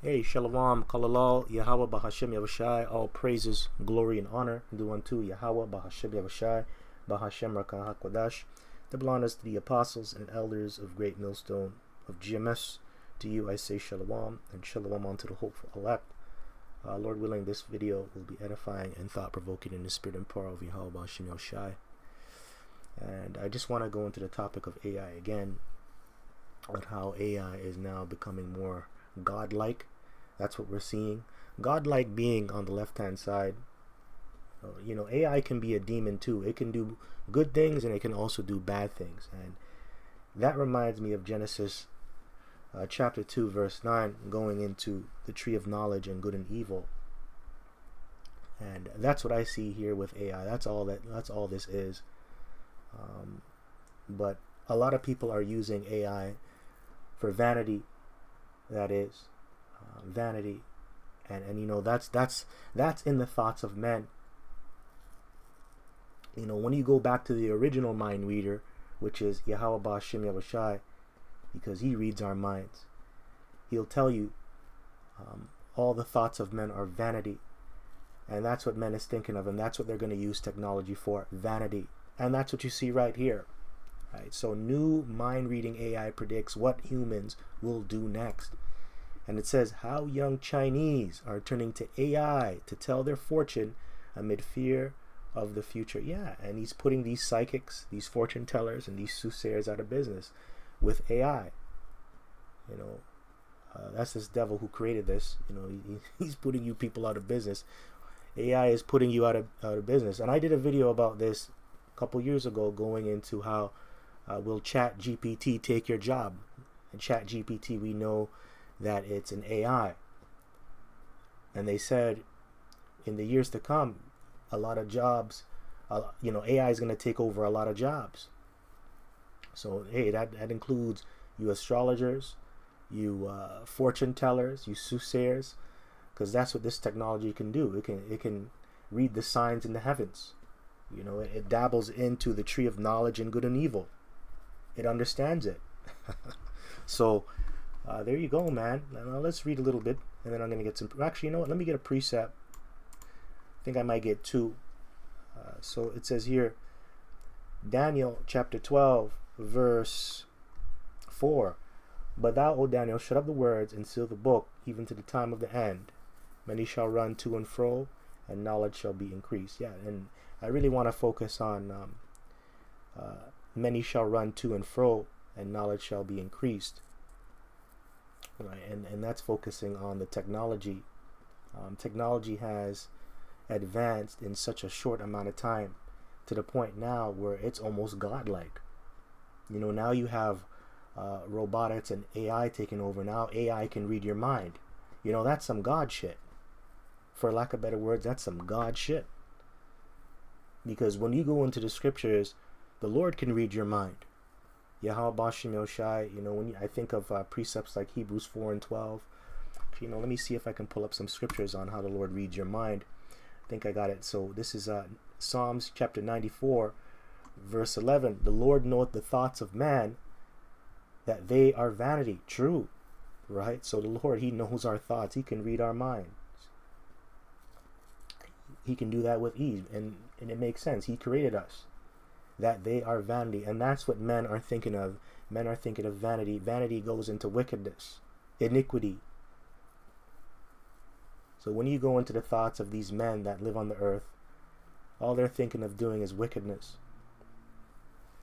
Hey, Shalom, Kalalal, Yahweh Bahashem Yahushai, all praises, glory, and honor due unto Yahweh Bahashem Yahushai, Bahashem Rakah HaKodash. Double honors to the apostles and elders of Great Millstone of GMS. To you I say Shalom, and Shalom unto the hopeful elect. Lord willing, this video will be edifying and thought-provoking in the spirit and power of Yahweh Bahashem Yahushai. And I just want to go into the topic of AI again, on how AI is now becoming more godlike. That's what we're seeing. Godlike being on the left-hand side. AI can be a demon too. It can do good things and it can also do bad things. And that reminds me of Genesis chapter 2, verse 9, going into the tree of knowledge and good and evil. And that's what I see here with AI. That's all this is. But a lot of people are using AI for vanity. That is vanity, and that's in the thoughts of men. When you go back to the original mind reader, which is Yahweh Ba'Shem Yahushai, because he reads our minds, he'll tell you all the thoughts of men are vanity, and that's what men is thinking of, and that's what they're going to use technology for, vanity. And that's what you see right here. Right? So new mind reading AI predicts what humans will do next. And it says how young Chinese are turning to AI to tell their fortune amid fear of the future. Yeah, and he's putting these psychics, these fortune tellers, and these soothsayers out of business with AI. That's this devil who created this. He's putting you people out of business. AI is putting you out of business. And I did a video about this a couple years ago, going into how will ChatGPT take your job? And ChatGPT, we know that it's an AI, and they said in the years to come, a lot of jobs, AI is going to take over a lot of jobs. So hey, that includes you astrologers, you fortune tellers, you soothsayers, because that's what this technology can do. It can read the signs in the heavens. It dabbles into the tree of knowledge and good and evil. It understands it. So there you go, man. Now let's read a little bit, and then I'm going to get some. Actually, you know what? Let me get a precept. I think I might get two. So it says here, Daniel chapter 12, verse 4. But thou, O Daniel, shut up the words and seal the book, even to the time of the end. Many shall run to and fro, and knowledge shall be increased. Yeah, and I really want to focus on many shall run to and fro, and knowledge shall be increased. Right, and that's focusing on the technology. Technology has advanced in such a short amount of time, to the point now where it's almost godlike. Now you have robotics and AI taking over. Now AI can read your mind. That's some God shit. For lack of better words, that's some God shit. Because when you go into the scriptures, the Lord can read your mind. Yahweh Ba'Shem Yahushai, when I think of precepts like Hebrews 4 and 12, let me see if I can pull up some scriptures on how the Lord reads your mind. I think I got it. So this is Psalms chapter 94, verse 11. The Lord knoweth the thoughts of man, that they are vanity. True, right? So the Lord, he knows our thoughts. He can read our minds. He can do that with ease, and it makes sense. He created us. That they are vanity, and that's what men are thinking of. Men are thinking of vanity. Vanity goes into wickedness, iniquity. So when you go into the thoughts of these men that live on the earth, all they're thinking of doing is wickedness.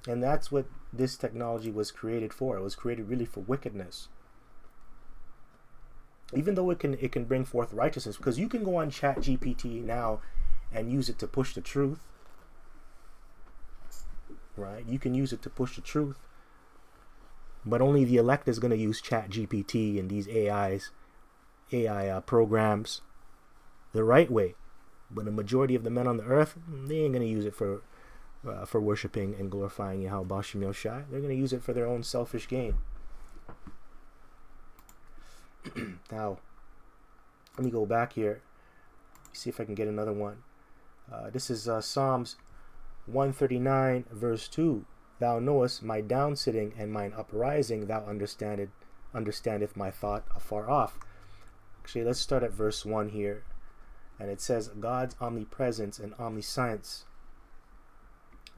And that's what this technology was created for. It was created really for wickedness. Even though it can bring forth righteousness, because you can go on ChatGPT now and use it to push the truth. Right? You can use it to push the truth, but only the elect is going to use ChatGPT and these AI programs the right way. But the majority of the men on the earth, they ain't going to use it for worshiping and glorifying Yahweh Ba'Shem Yahushai. They're going to use it for their own selfish gain. Now, let me go back here. See if I can get another one. This is Psalms 139 verse 2. Thou knowest my down sitting and mine uprising, thou understandeth my thought afar off. Actually, let's start at verse 1 here. And it says, God's omnipresence and omniscience.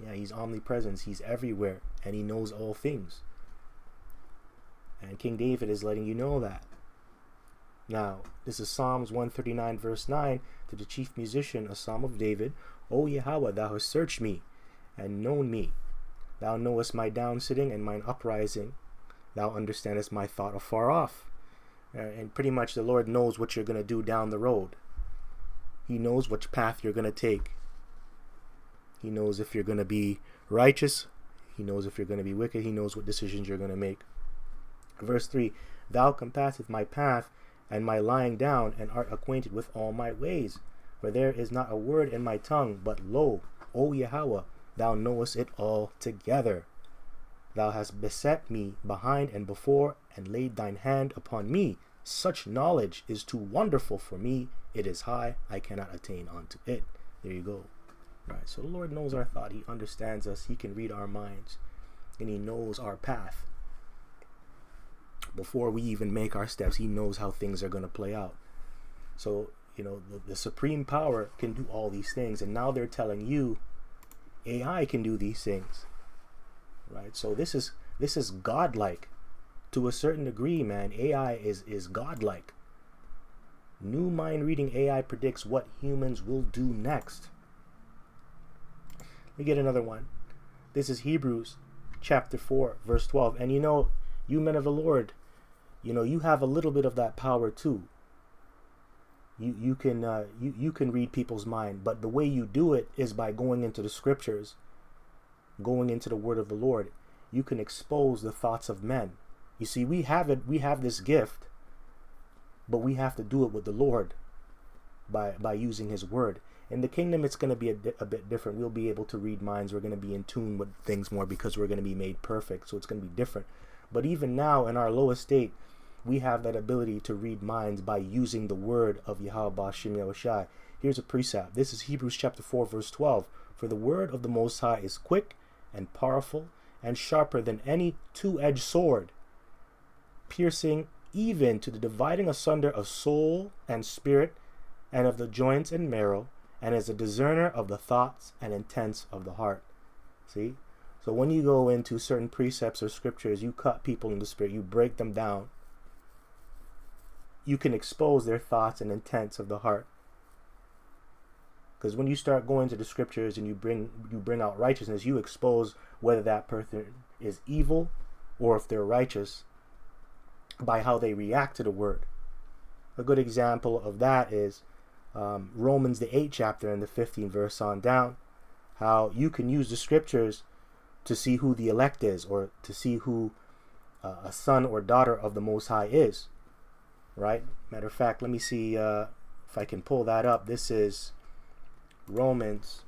Yeah, he's omnipresence. He's everywhere. And he knows all things. And King David is letting you know that. Now, this is Psalms 139 verse 9 to the chief musician, a psalm of David. O Yahweh, thou hast searched me and known me. Thou knowest my downsitting and mine uprising. Thou understandest my thought afar off. And pretty much the Lord knows what you're going to do down the road. He knows which path you're going to take. He knows if you're going to be righteous. He knows if you're going to be wicked. He knows what decisions you're going to make. Verse 3, Thou compassest my path and my lying down, and art acquainted with all my ways. For there is not a word in my tongue, but lo, O Yahweh, thou knowest it all together. Thou hast beset me behind and before, and laid thine hand upon me. Such knowledge is too wonderful for me. It is high, I cannot attain unto it. There you go. Right. So the Lord knows our thought. He understands us. He can read our minds. And he knows our path. Before we even make our steps, he knows how things are going to play out. So, you know, the supreme power can do all these things. And now they're telling you AI can do these things. Right. So this is godlike. To a certain degree, man, AI is godlike. New mind reading AI predicts what humans will do next. Let me get another one. This is Hebrews chapter 4, verse 12. And you know, you men of the Lord, you know, you have a little bit of that power too. You can read people's mind, but the way you do it is by going into the scriptures, going into the word of the Lord. You can expose the thoughts of men. You see, we have this gift, but we have to do it with the Lord by using his word. In the kingdom, it's going to be a bit different. We'll be able to read minds. We're going to be in tune with things more because we're going to be made perfect. So it's going to be different. But even now, in our lowest state, we have that ability to read minds by using the word of Yahweh Ba'ashem Yahushai. Here's a precept. This is Hebrews chapter 4, verse 12. For the word of the Most High is quick and powerful and sharper than any two-edged sword, piercing even to the dividing asunder of soul and spirit, and of the joints and marrow, and is a discerner of the thoughts and intents of the heart. See? So when you go into certain precepts or scriptures, you cut people in the spirit, you break them down. You can expose their thoughts and intents of the heart. Because when you start going to the scriptures and you bring out righteousness, you expose whether that person is evil or if they're righteous by how they react to the word. A good example of that is Romans the 8th chapter and the 15th verse on down. How you can use the scriptures to see who the elect is, or to see who a son or daughter of the Most High is. Right? Matter of fact, let me see if I can pull that up. This is Romans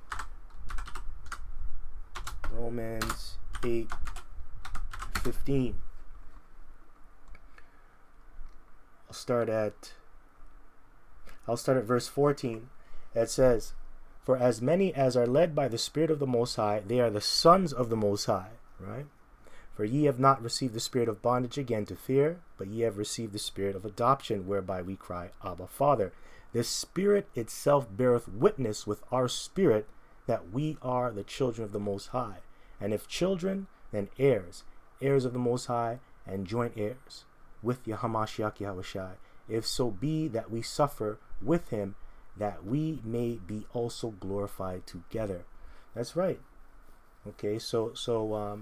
8:15. I'll start at verse 14. It says, For as many as are led by the Spirit of the Most High, they are the sons of the Most High. Right? For ye have not received the spirit of bondage again to fear, but ye have received the spirit of adoption, whereby we cry, Abba, Father. This Spirit itself beareth witness with our spirit that we are the children of the Most High. And if children, then heirs, heirs of the Most High, and joint heirs with Yahamashiach Yahushai, if so be that we suffer with him, that we may be also glorified together. That's right. Okay, so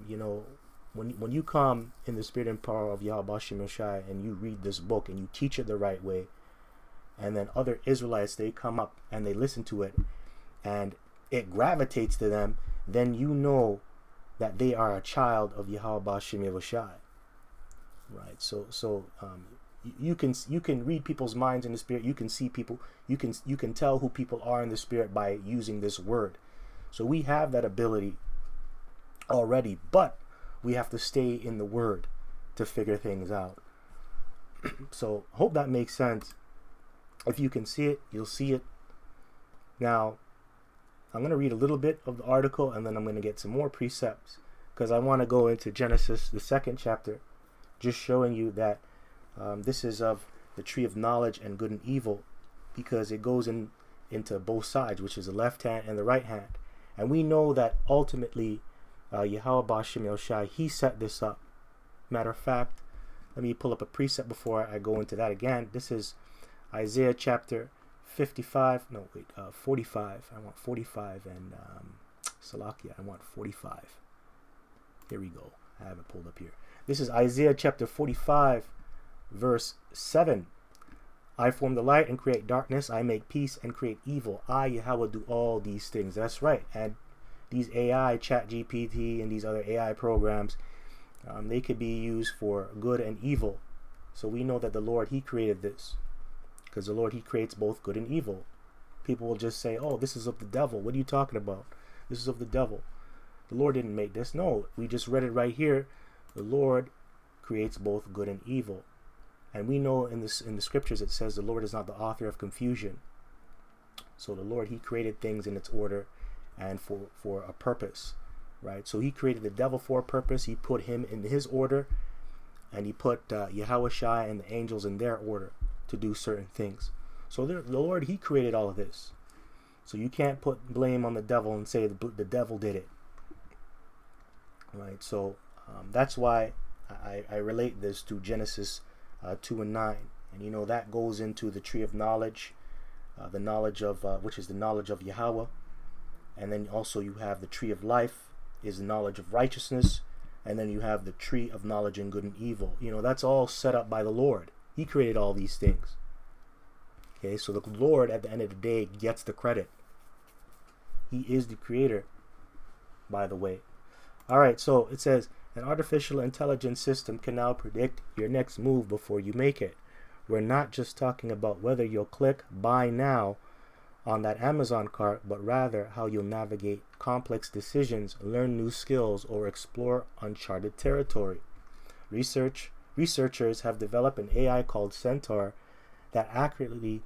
you know, when you come in the spirit and power of Yahweh Ba'ashem Yahushai and you read this book and you teach it the right way, and then other Israelites, they come up and they listen to it and it gravitates to them, then you know that they are a child of Yahweh Ba'ashem Yahushai. Right? So you can read people's minds in the spirit. You can see people. You can tell who people are in the spirit by using this word. So we have that ability already, but we have to stay in the word to figure things out. So hope that makes sense. If you can see it, you'll see it. Now, I'm going to read a little bit of the article and then I'm going to get some more precepts, because I want to go into Genesis, the 2nd chapter, just showing you that this is of the tree of knowledge and good and evil, because it goes into both sides, which is the left hand and the right hand. And we know that ultimately Yahweh Bashim El Shai, he set this up. Matter of fact, let me pull up a precept before I go into that again. This is Isaiah chapter 45. No, wait, 45. I want 45 and Salakia, I want 45. Here we go. I have it pulled up here. This is Isaiah chapter 45, verse 7. I form the light and create darkness. I make peace and create evil. I, Yahweh, do all these things. That's right. And these AI, ChatGPT, and these other AI programs, they could be used for good and evil. So we know that the Lord, he created this. Because the Lord, he creates both good and evil. People will just say, oh, this is of the devil. What are you talking about? This is of the devil. The Lord didn't make this. No, we just read it right here. The Lord creates both good and evil. And we know in the scriptures it says the Lord is not the author of confusion. So the Lord, he created things in its order and for a purpose, right? So he created the devil for a purpose. He put him in his order, and he put Yahweh Shai and the angels in their order to do certain things. So the Lord, he created all of this. So you can't put blame on the devil and say the devil did it, right? So that's why I relate this to Genesis 2 and 9. And you know, that goes into the tree of knowledge, the knowledge of, which is the knowledge of Yahweh. And then also you have the tree of life, is the knowledge of righteousness. And then you have the tree of knowledge and good and evil. You know, that's all set up by the Lord. He created all these things. Okay, so the Lord at the end of the day gets the credit. He is the creator, by the way. All right, so it says, an artificial intelligence system can now predict your next move before you make it. We're not just talking about whether you'll click buy now on that Amazon cart, but rather how you'll navigate complex decisions, learn new skills, or explore uncharted territory. Researchers have developed an AI called Centaur that accurately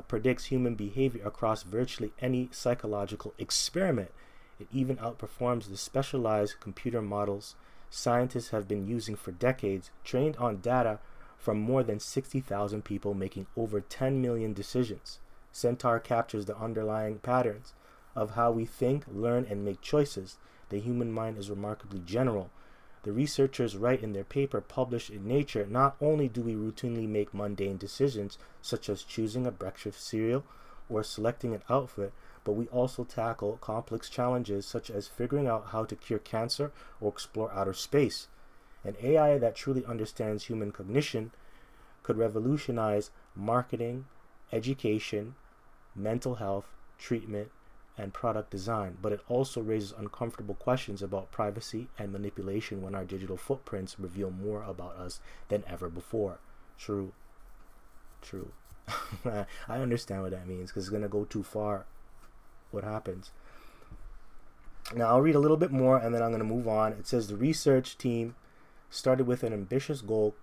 predicts human behavior across virtually any psychological experiment. It even outperforms the specialized computer models scientists have been using for decades, trained on data from more than 60,000 people making over 10 million decisions. Centaur captures the underlying patterns of how we think, learn, and make choices. The human mind is remarkably general. The researchers write in their paper published in Nature, not only do we routinely make mundane decisions, such as choosing a breakfast cereal or selecting an outfit, but we also tackle complex challenges such as figuring out how to cure cancer or explore outer space. An AI that truly understands human cognition could revolutionize marketing, education, mental health, treatment, and product design, but it also raises uncomfortable questions about privacy and manipulation when our digital footprints reveal more about us than ever before. True. I understand what that means, because it's going to go too far. What happens? Now I'll read a little bit more and then I'm going to move on. It says the research team started with an ambitious goal: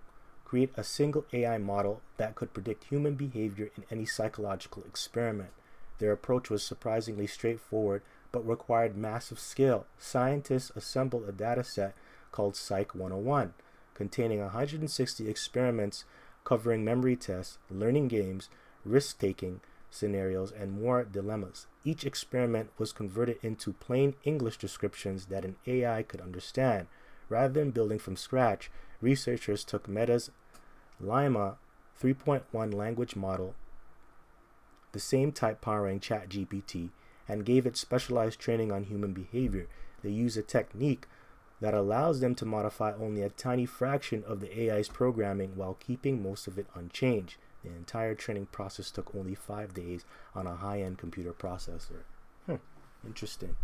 create a single AI model that could predict human behavior in any psychological experiment. Their approach was surprisingly straightforward, but required massive skill. Scientists assembled a data set called Psych 101, containing 160 experiments covering memory tests, learning games, risk-taking scenarios, and more dilemmas. Each experiment was converted into plain English descriptions that an AI could understand. Rather than building from scratch, researchers took Meta's Llama 3.1 language model, the same type powering ChatGPT, and gave it specialized training on human behavior. They use a technique that allows them to modify only a tiny fraction of the AI's programming while keeping most of it unchanged. The entire training process took only 5 days on a high-end computer processor. Interesting.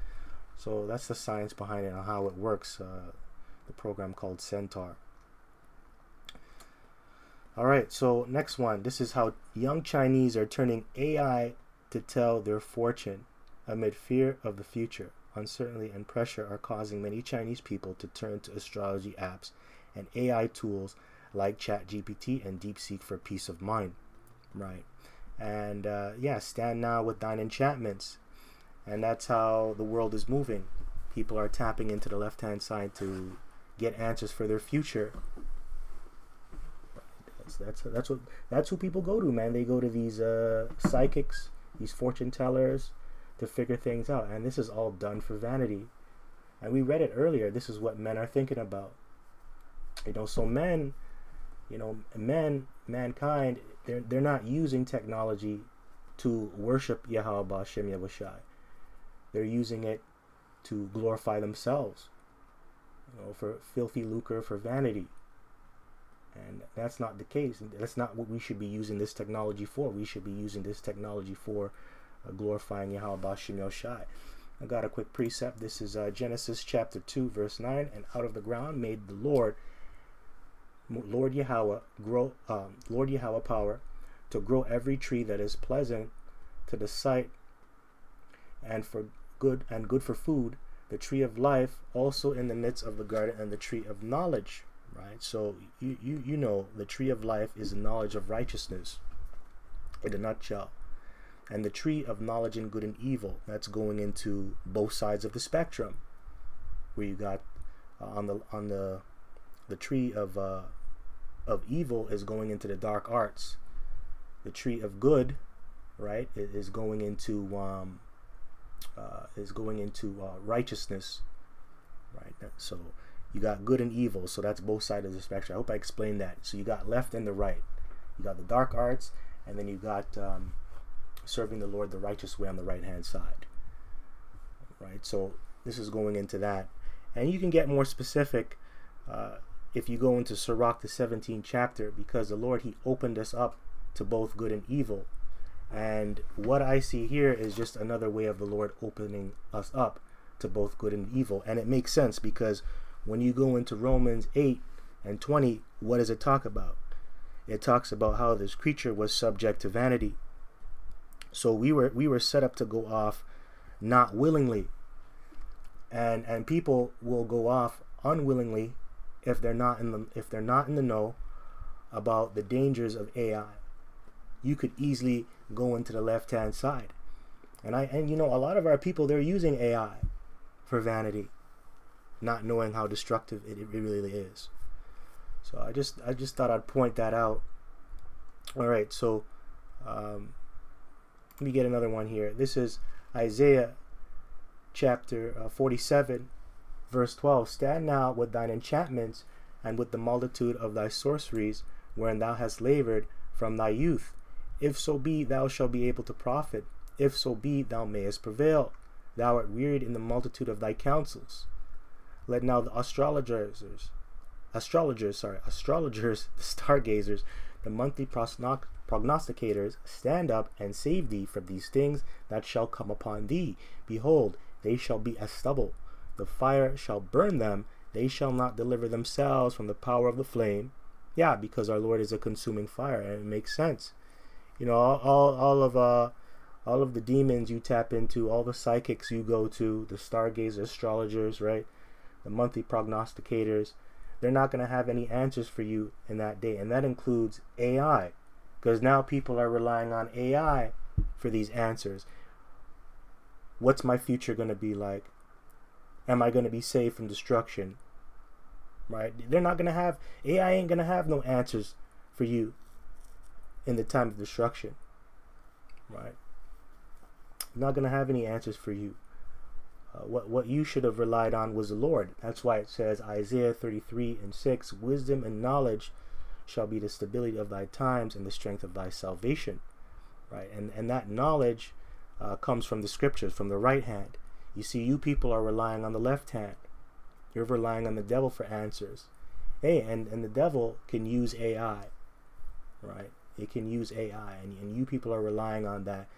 So that's the science behind it and how it works, the program called Centaur. Alright, so next one. This is how young Chinese are turning AI to tell their fortune. Amid fear of the future, uncertainty and pressure are causing many Chinese people to turn to astrology apps and AI tools like ChatGPT and DeepSeek for peace of mind. Right. And stand now with thine enchantments. And that's how the world is moving. People are tapping into the left-hand side to get answers for their future. That's who people go to, man. They go to these psychics, these fortune tellers, to figure things out, and this is all done for vanity. And we read it earlier. This is what men are thinking about. So men, mankind, they're not using technology to worship Yahweh B'Shem Yahushai. They're using it to glorify themselves, for filthy lucre, for vanity. And that's not the case. That's not what we should be using this technology for. We should be using this technology for glorifying Yahweh B'Shem Yahushai. I got a quick precept. This is Genesis chapter 2, verse 9. And out of the ground made the Lord Yahweh power to grow every tree that is pleasant to the sight and good for food, the tree of life also in the midst of the garden, and the tree of knowledge. Right? So you know the tree of life is the knowledge of righteousness in a nutshell. And the tree of knowledge and good and evil, that's going into both sides of the spectrum, where you got on the tree of evil is going into the dark arts. The tree of good, right, is going into righteousness, right? So you got good and evil, so that's both sides of the spectrum. I hope I explained that. So you got left and the right. You got the dark arts, and then you got serving the Lord the righteous way on the right hand side, right? So this is going into that, and you can get more specific if you go into Sirach, the 17th chapter, because the Lord, he opened us up to both good and evil. And what I see here is just another way of the Lord opening us up to both good and evil. And it makes sense, because when you go into Romans 8 and 20, what does it talk about? It talks about how this creature was subject to vanity. So we were set up to go off not willingly. And people will go off unwillingly if they're not in the know about the dangers of AI. You could easily go into the left-hand side. And a lot of our people, they're using AI for vanity, not knowing how destructive it really is. So I just thought I'd point that out. All right, so let me get another one here. This is Isaiah chapter 47, verse 12. Stand now with thine enchantments and with the multitude of thy sorceries, wherein thou hast labored from thy youth. If so be thou shalt be able to profit, if so be thou mayest prevail. Thou art wearied in the multitude of thy counsels. Let now the astrologers, the stargazers, the monthly prognosticators stand up and save thee from these things that shall come upon thee. Behold, they shall be as stubble. The fire shall burn them. They shall not deliver themselves from the power of the flame. Yeah, because our Lord is a consuming fire, and it makes sense. All of the demons you tap into, all the psychics you go to, the stargazers, astrologers, right? The monthly prognosticators, they're not going to have any answers for you in that day. And that includes AI, because now people are relying on AI for these answers. What's my future going to be like? Am I going to be saved from destruction? Right? They're not going to have, AI ain't going to have no answers for you in the time of destruction. Right? Not going to have any answers for you. What you should have relied on was the Lord. That's why it says, Isaiah 33 and 6, wisdom and knowledge shall be the stability of thy times and the strength of thy salvation. Right? And that knowledge comes from the scriptures, from the right hand. You see, you people are relying on the left hand. You're relying on the devil for answers. Hey, and the devil can use AI. Right? It can use AI, and you people are relying on that.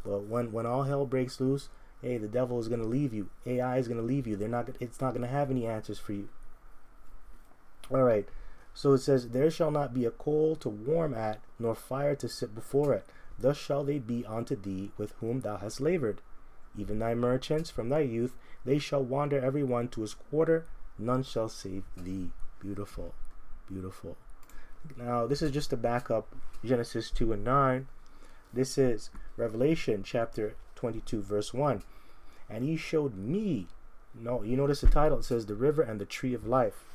But when all hell breaks loose, hey, the devil is going to leave you. AI is going to leave you. It's not going to have any answers for you. All right. So it says, there shall not be a coal to warm at, nor fire to sit before it. Thus shall they be unto thee with whom thou hast labored. Even thy merchants from thy youth, they shall wander every one to his quarter. None shall save thee. Beautiful. Beautiful. Now, this is just to back up Genesis 2 and 9. This is Revelation chapter 22, verse 1. And he showed me. You notice the title. It says the river and the tree of life.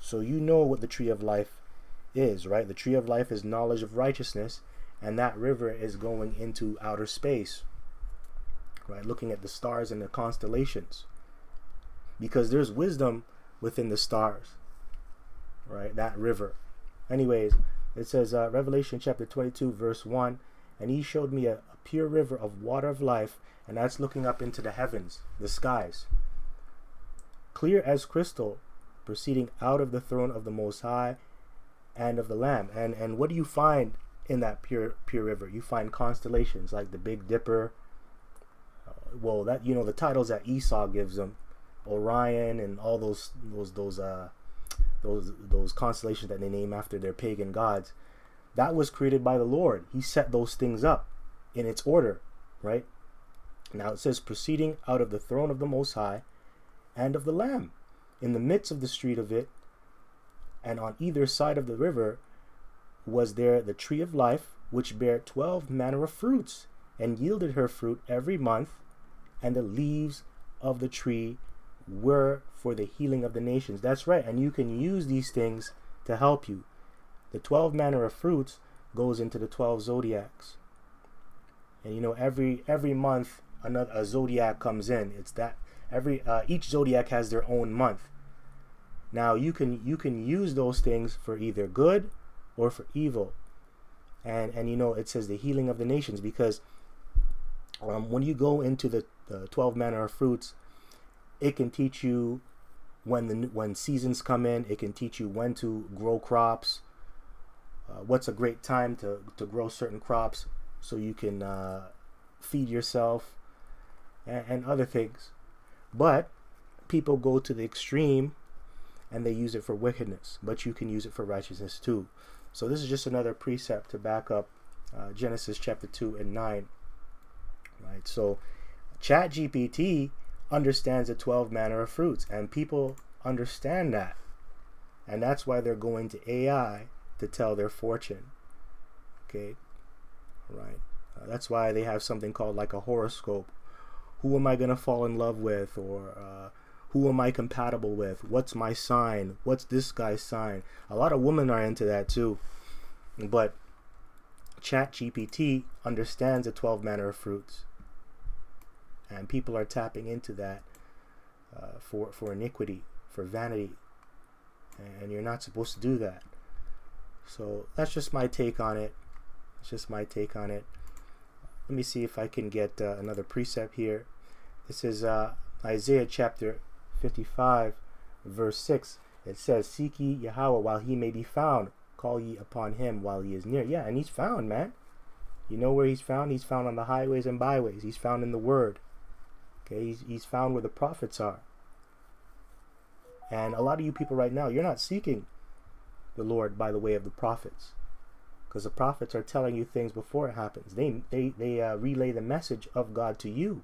So you know what the tree of life is, right? The tree of life is knowledge of righteousness, and that river is going into outer space, right? Looking at the stars and the constellations, because there's wisdom within the stars, right? That river. Anyways, it says Revelation chapter 22 verse 1, and he showed me a pure river of water of life, and that's looking up into the heavens, the skies, clear as crystal, proceeding out of the throne of the Most High and of the Lamb. And what do you find in that pure river? You find constellations like the Big Dipper. Well, that, you know, the titles that Esau gives them, Orion, and all those constellations that they name after their pagan gods. That was created by the Lord. He set those things up in its order, right? Now it says, proceeding out of the throne of the Most High and of the Lamb, in the midst of the street of it, and on either side of the river was there the tree of life, which bare 12 manner of fruits, and yielded her fruit every month, and the leaves of the tree were for the healing of the nations. That's right, and you can use these things to help you. The 12 manner of fruits goes into the 12 zodiacs, and you know, every month a zodiac comes in. It's that each zodiac has their own month. Now you can use those things for either good or for evil, and you know, it says the healing of the nations, because when you go into the 12 manner of fruits, it can teach you when seasons come in. It can teach you when to grow crops, what's a great time to grow certain crops so you can feed yourself, and other things. But people go to the extreme and they use it for wickedness, but you can use it for righteousness too. So this is just another precept to back up Genesis chapter 2 and 9. Right? So ChatGPT understands the 12 manner of fruits, and people understand that. And that's why they're going to AI to tell their fortune. Okay? Right? That's why they have something called like a horoscope. Who am I going to fall in love with? Or who am I compatible with? What's my sign? What's this guy's sign? A lot of women are into that too. But ChatGPT understands the 12 manner of fruits. And people are tapping into that for iniquity, for vanity. And you're not supposed to do that. So that's just my take on it. It's just my take on it. Let me see if I can get another precept here. This is Isaiah chapter 55, verse 6. It says, seek ye Yahweh while he may be found. Call ye upon him while he is near. Yeah, and he's found, man. You know where he's found? He's found on the highways and byways. He's found in the word. Okay, he's found where the prophets are. And a lot of you people right now, you're not seeking the Lord by the way of the prophets, because the prophets are telling you things before it happens. They relay the message of God to you.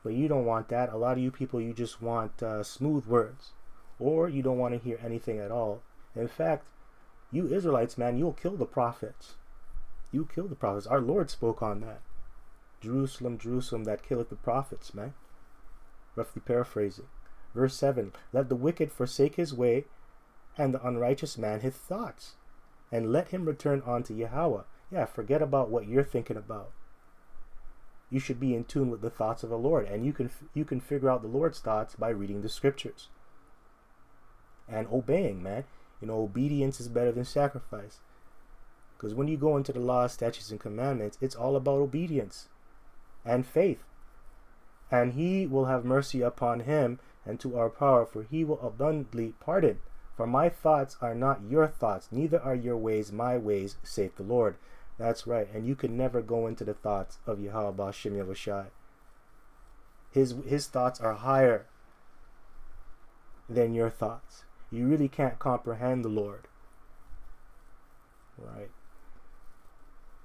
But you don't want that. A lot of you people, you just want smooth words, or you don't want to hear anything at all. In fact, you Israelites, man, you'll kill the prophets. You kill the prophets. Our Lord spoke on that. Jerusalem, Jerusalem, that killeth the prophets, man. Roughly paraphrasing. Verse 7, let the wicked forsake his way, and the unrighteous man his thoughts, and let him return unto Yahweh. Yeah, forget about what you're thinking about. You should be in tune with the thoughts of the Lord, and you can figure out the Lord's thoughts by reading the scriptures and obeying, man. You know, obedience is better than sacrifice, because when you go into the law, statutes, and commandments, it's all about obedience and faith. And he will have mercy upon him and to our power, for he will abundantly pardon. For my thoughts are not your thoughts, neither are your ways my ways, saith the Lord. That's right, and you can never go into the thoughts of Yahweh B'Shem Yahushai. His thoughts are higher than your thoughts. You really can't comprehend the Lord. Right?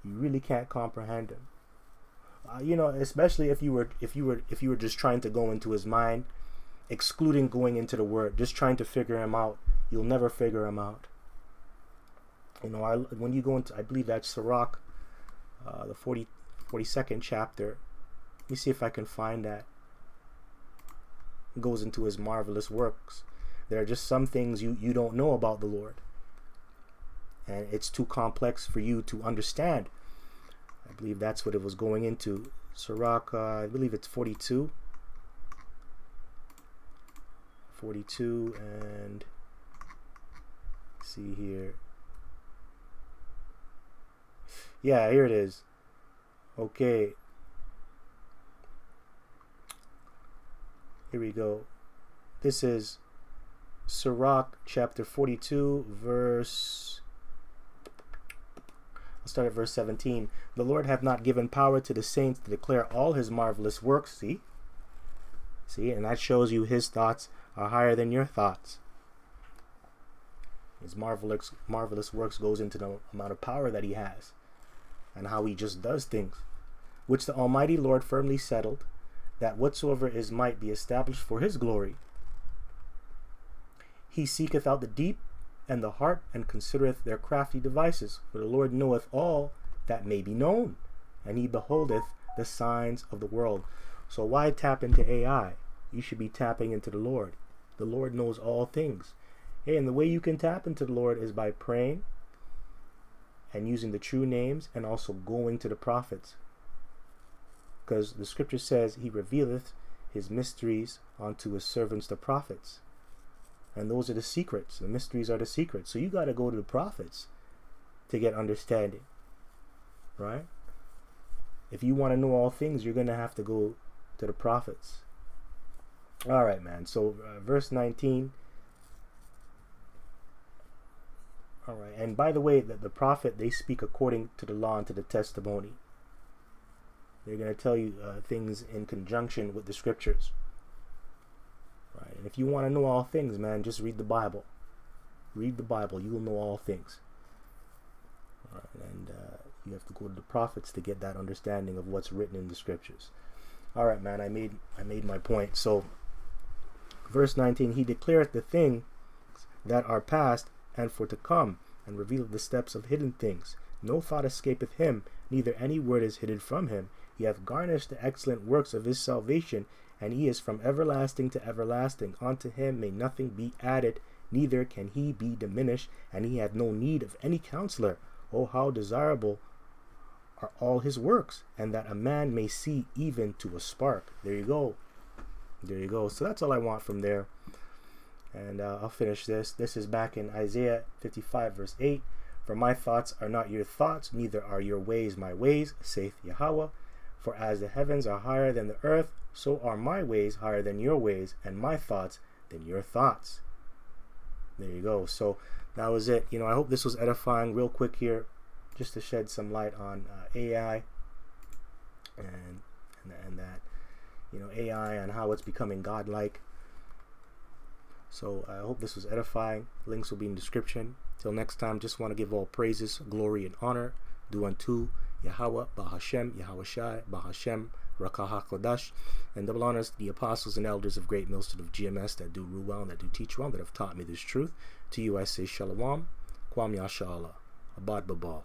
You really can't comprehend him. You know, especially if you were just trying to go into his mind, excluding going into the word, just trying to figure him out, you'll never figure him out. You know, when you go into, I believe that's Sirach, the 42nd chapter. Let me see if I can find that. It goes into his marvelous works. There are just some things you don't know about the Lord. and it's too complex for you to understand. I believe that's what it was going into. Sirach, I believe it's 42. 42, and see here. Yeah, here it is. Okay. Here we go. This is Sirach chapter 42, verse... I'll start at verse 17. The Lord hath not given power to the saints to declare all his marvelous works. See? And that shows you his thoughts are higher than your thoughts. His marvelous works goes into the amount of power that he has and how he just does things, which the Almighty Lord firmly settled, that whatsoever is might be established for his glory. He seeketh out the deep and the heart, and considereth their crafty devices. For the Lord knoweth all that may be known, and he beholdeth the signs of the world. So why tap into AI? You should be tapping into the Lord. The Lord knows all things. Hey, and the way you can tap into the Lord is by praying and using the true names, and also going to the prophets. Because the scripture says he revealeth his mysteries unto his servants, the prophets. And those are the secrets. The mysteries are the secrets. So you got to go to the prophets to get understanding. Right? If you want to know all things, you're going to have to go to the prophets. All right, man. So verse 19. All right. And by the way, the prophet, they speak according to the law and to the testimony. They're going to tell you things in conjunction with the scriptures. Right. And if you want to know all things, man, just read the Bible. Read the Bible. You will know all things. All right. And you have to go to the prophets to get that understanding of what's written in the scriptures. All right, man. I made my point. So, verse 19, he declareth the things that are past and for to come, and revealeth the steps of hidden things. No thought escapeth him, neither any word is hidden from him. He hath garnished the excellent works of his salvation, and he is from everlasting to everlasting. Unto him may nothing be added, neither can he be diminished, and he hath no need of any counselor. Oh, how desirable are all his works, and that a man may see even to a spark. There you go. There you go. So that's all I want from there. And I'll finish this. This is back in Isaiah 55, verse 8. For my thoughts are not your thoughts, neither are your ways my ways, saith Yahweh. For as the heavens are higher than the earth, so are my ways higher than your ways, and my thoughts than your thoughts. There you go. So that was it. I hope this was edifying. Real quick here, just to shed some light on AI and that, AI and how it's becoming godlike. So I hope this was edifying. Links will be in the description. Till next time, just want to give all praises, glory, and honor due unto Yahweh, Bahashem, Yahushai, Bahashem, Rakaha Kodash, and double honors to the apostles and elders of Great Millstone of GMS that do rule well and that do teach well, that have taught me this truth. To you I say Shalom, Kwam Yasha Allah, Abad Babal.